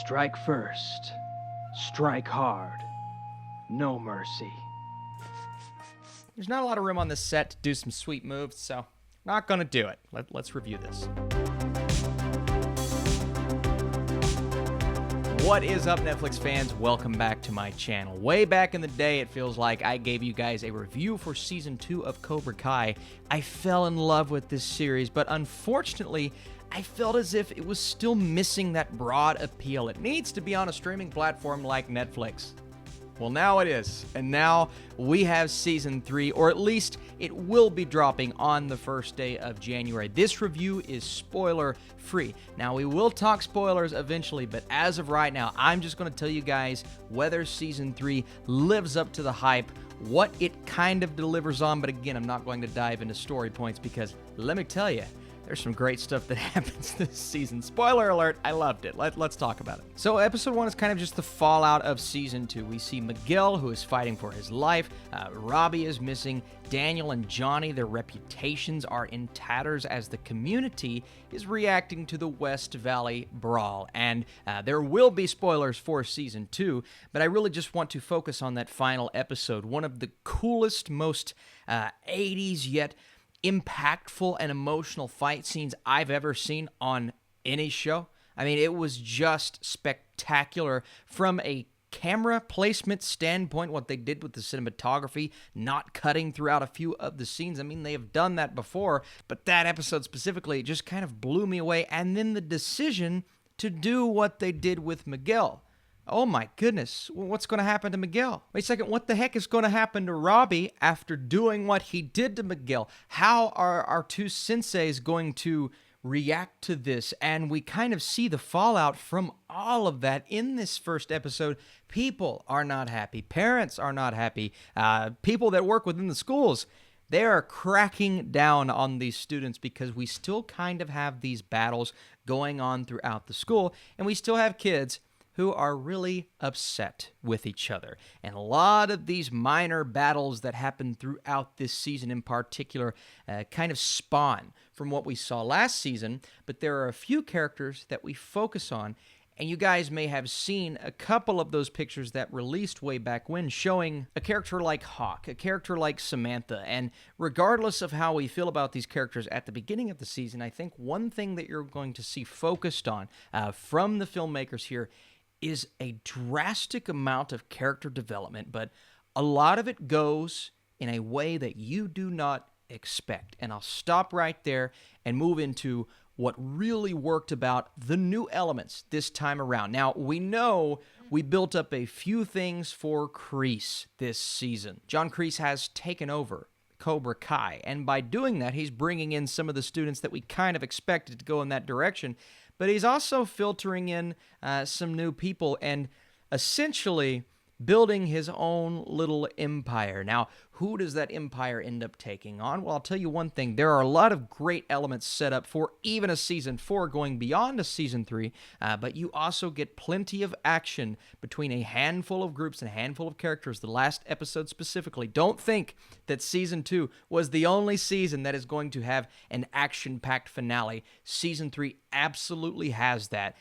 Strike first. Strike hard. No mercy. There's not a lot of room on this set to do some sweet moves, so not gonna do it. Let's review this. What is up, Netflix fans? Welcome back to my channel. Way back in the day, it feels like I gave you guys a review for Season 2 of Cobra Kai. I fell in love with this series, but unfortunately, I felt as if it was still missing that broad appeal. It needs to be on a streaming platform like Netflix. Well, now it is, and now we have Season 3, or at least it will be dropping on the first day of January. This review is spoiler-free. Now, we will talk spoilers eventually, but as of right now, I'm just going to tell you guys whether Season 3 lives up to the hype, what it kind of delivers on, but again, I'm not going to dive into story points because, let me tell you, there's some great stuff that happens this season. Spoiler alert, I loved it. Let's talk about it. So episode 1 is kind of just the fallout of season 2. We see Miguel, who is fighting for his life. Robbie is missing. Daniel and Johnny, their reputations are in tatters as the community is reacting to the West Valley Brawl. And there will be spoilers for season 2, but I really just want to focus on that final episode. One of the coolest, most 80s yet impactful and emotional fight scenes I've ever seen on any show. I mean, it was just spectacular from a camera placement standpoint, what they did with the cinematography, not cutting throughout a few of the scenes. I mean, they have done that before, but that episode specifically just kind of blew me away. And then the decision to do what they did with Miguel. Oh my goodness, what's going to happen to Miguel? Wait a second, what the heck is going to happen to Robbie after doing what he did to Miguel? How are our two senseis going to react to this? And we kind of see the fallout from all of that in this first episode. People are not happy. Parents are not happy. People that work within the schools, they are cracking down on these students because we still kind of have these battles going on throughout the school, and we still have kids who are really upset with each other. And a lot of these minor battles that happen throughout this season in particular kind of spawn from what we saw last season, but there are a few characters that we focus on, and you guys may have seen a couple of those pictures that released way back when, showing a character like Hawk, a character like Samantha, and regardless of how we feel about these characters at the beginning of the season, I think one thing that you're going to see focused on from the filmmakers here is a drastic amount of character development, but a lot of it goes in a way that you do not expect. And I'll stop right there and move into what really worked about the new elements this time around. Now, we know we built up a few things for Kreese this season. John Kreese has taken over Cobra Kai, and by doing that, he's bringing in some of the students that we kind of expected to go in that direction, but he's also filtering in some new people and essentially building his own little empire. Now, who does that empire end up taking on? Well, I'll tell you one thing. There are a lot of great elements set up for even a Season 4 going beyond a Season 3, but you also get plenty of action between a handful of groups and a handful of characters. The last episode specifically. Don't think that Season 2 was the only season that is going to have an action-packed finale. Season 3 absolutely has that.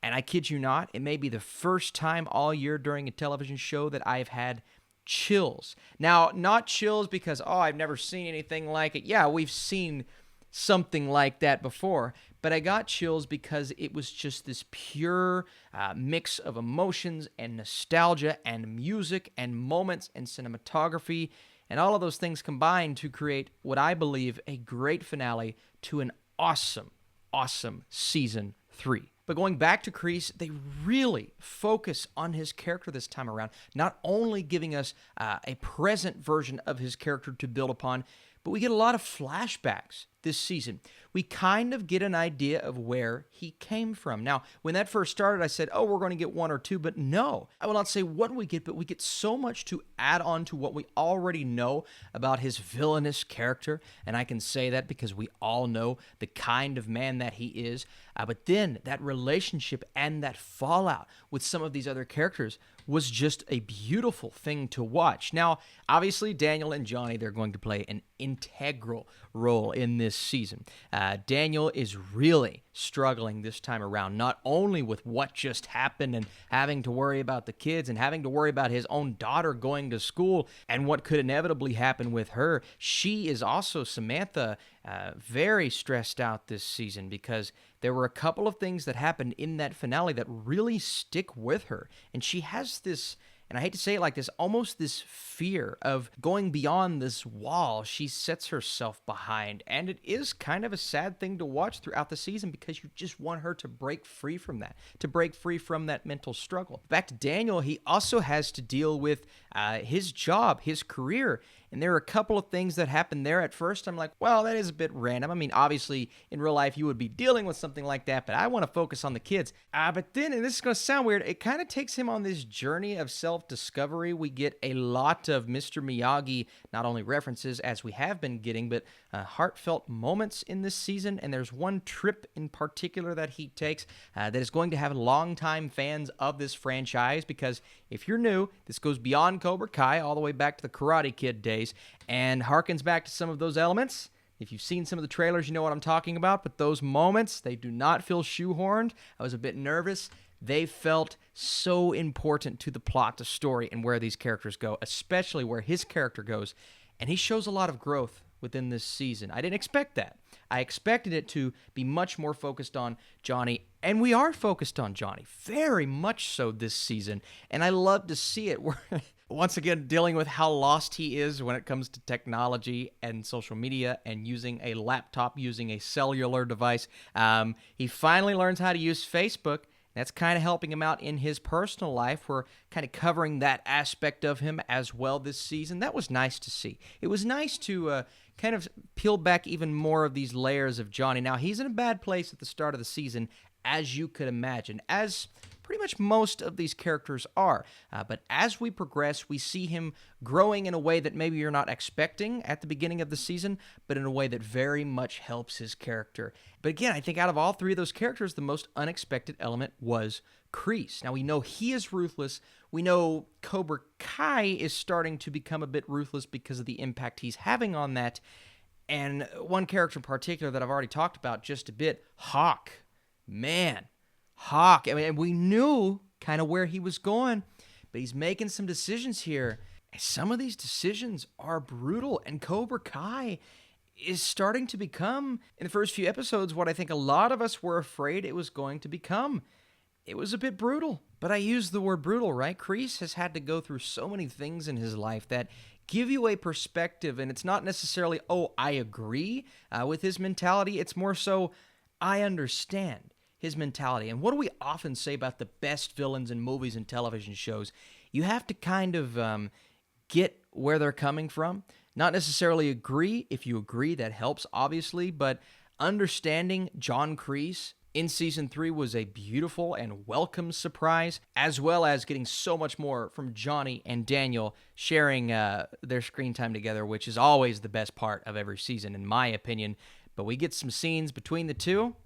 And I kid you not, it may be the first time all year during a television show that I've had chills. Now, not chills because, I've never seen anything like it. Yeah, we've seen something like that before, but I got chills because it was just this pure mix of emotions and nostalgia and music and moments and cinematography and all of those things combined to create what I believe a great finale to an awesome, awesome Season 3. But going back to Kreese, they really focus on his character this time around, not only giving us a present version of his character to build upon, but we get a lot of flashbacks this season. We kind of get an idea of where he came from. Now, when that first started, I said, we're going to get one or two, but no. I will not say what we get, but we get so much to add on to what we already know about his villainous character, and I can say that because we all know the kind of man that he is. But then that relationship and that fallout with some of these other characters was just a beautiful thing to watch. Now, obviously, Daniel and Johnny, they're going to play an integral role in this this season. Daniel is really struggling this time around, not only with what just happened and having to worry about the kids and having to worry about his own daughter going to school and what could inevitably happen with her. She is also, Samantha, very stressed out this season because there were a couple of things that happened in that finale that really stick with her. And she has this, and I hate to say it like this, almost this fear of going beyond this wall she sets herself behind. And it is kind of a sad thing to watch throughout the season because you just want her to break free from that, to break free from that mental struggle. Back to Daniel, he also has to deal with his job, his career. And there are a couple of things that happen there. At first, I'm like, well, that is a bit random. I mean, obviously, in real life, you would be dealing with something like that, but I want to focus on the kids. But then, and this is going to sound weird, it kind of takes him on this journey of self-discovery. We get a lot of Mr. Miyagi, not only references, as we have been getting, but heartfelt moments in this season. And there's one trip in particular that he takes that is going to have longtime fans of this franchise, because if you're new, this goes beyond Cobra Kai, all the way back to the Karate Kid days, and harkens back to some of those elements. If you've seen some of the trailers, you know what I'm talking about, but those moments, they do not feel shoehorned. I was a bit nervous. They felt so important to the plot, the story, and where these characters go, especially where his character goes. And he shows a lot of growth within this season. I didn't expect that. I expected it to be much more focused on Johnny, and we are focused on Johnny, very much so this season, and I love to see it. We're once again dealing with how lost he is when it comes to technology and social media and using a laptop, using a cellular device. He finally learns how to use Facebook. That's kind of helping him out in his personal life. We're kind of covering that aspect of him as well this season. That was nice to see. It was nice to kind of peel back even more of these layers of Johnny. Now, he's in a bad place at the start of the season, as you could imagine, as pretty much most of these characters are. But as we progress, we see him growing in a way that maybe you're not expecting at the beginning of the season, but in a way that very much helps his character. But again, I think out of all three of those characters, the most unexpected element was Kreese. Now, we know he is ruthless. We know Cobra Kai is starting to become a bit ruthless because of the impact he's having on that. And one character in particular that I've already talked about just a bit, Hawk. Man, Hawk. I mean, we knew kind of where he was going, but he's making some decisions here. And some of these decisions are brutal, and Cobra Kai is starting to become, in the first few episodes, what I think a lot of us were afraid it was going to become. It was a bit brutal, but I use the word brutal, right? Kreese has had to go through so many things in his life that give you a perspective, and it's not necessarily, oh, I agree with his mentality. It's more so, I understand his mentality. And what do we often say about the best villains in movies and television shows? You have to kind of get where they're coming from. Not necessarily agree. If you agree, that helps, obviously. But understanding John Kreese in Season 3 was a beautiful and welcome surprise, as well as getting so much more from Johnny and Daniel sharing their screen time together, which is always the best part of every season, in my opinion. But we get some scenes between the two.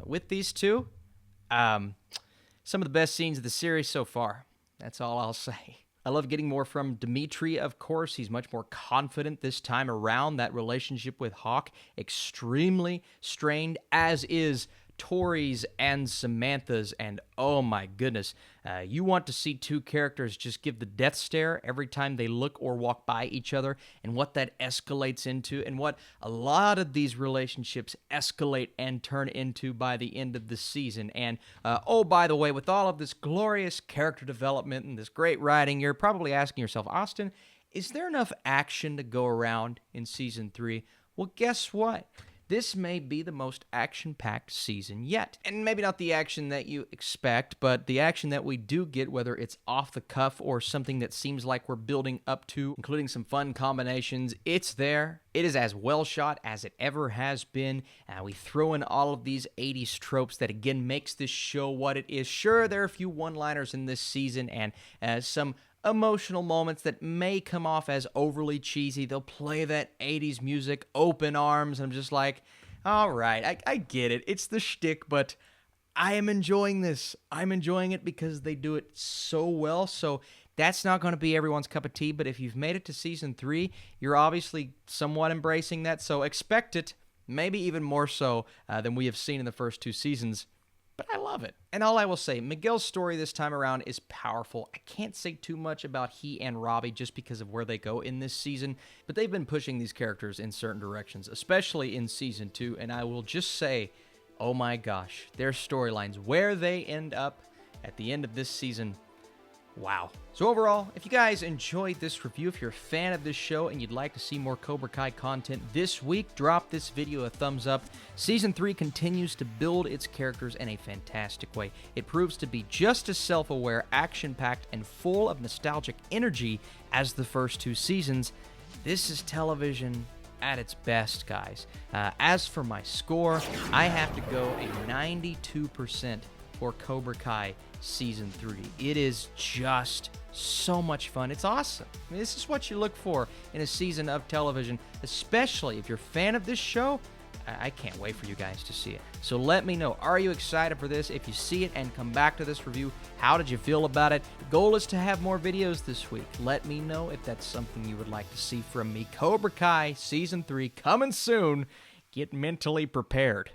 With these two, some of the best scenes of the series so far. That's all I'll say. I love getting more from Dimitri, of course. He's much more confident this time around. That relationship with Hawk, extremely strained, as is Tori's and Samantha's, and oh my goodness, you want to see two characters just give the death stare every time they look or walk by each other, and what that escalates into, and what a lot of these relationships escalate and turn into by the end of the season. And oh, by the way, with all of this glorious character development and this great writing, you're probably asking yourself, Austin, is there enough action to go around in Season 3? Well, guess what? This may be the most action-packed season yet. And maybe not the action that you expect, but the action that we do get, whether it's off the cuff or something that seems like we're building up to, including some fun combinations, it's there. It is as well shot as it ever has been. We throw in all of these 80s tropes that, again, makes this show what it is. Sure, there are a few one-liners in this season and some emotional moments that may come off as overly cheesy. They'll play that 80s music, Open Arms, and I'm just like, all right, I get it. It's the shtick, but I am enjoying this. I'm enjoying it because they do it so well. So that's not going to be everyone's cup of tea, but if you've made it to Season 3, you're obviously somewhat embracing that, so expect it. maybe even more so than we have seen in the first 2 seasons. But I love it. And all I will say, Miguel's story this time around is powerful. I can't say too much about he and Robbie just because of where they go in this season, but they've been pushing these characters in certain directions, especially in Season 2, and I will just say, oh my gosh, their storylines, where they end up at the end of this season, wow. So overall, if you guys enjoyed this review, if you're a fan of this show and you'd like to see more Cobra Kai content this week, drop this video a thumbs up. Season 3 continues to build its characters in a fantastic way. It proves to be just as self-aware, action-packed, and full of nostalgic energy as the first 2 seasons. This is television at its best, guys. As for my score, I have to go a 92% for Cobra Kai Season 3. It is just so much fun. It's awesome. I mean, this is what you look for in a season of television, especially if you're a fan of this show. I can't wait for you guys to see it. So let me know, are you excited for this? If you see it and come back to this review, how did you feel about it? The goal is to have more videos this week. Let me know if that's something you would like to see from me. Cobra Kai Season 3 coming soon. Get mentally prepared.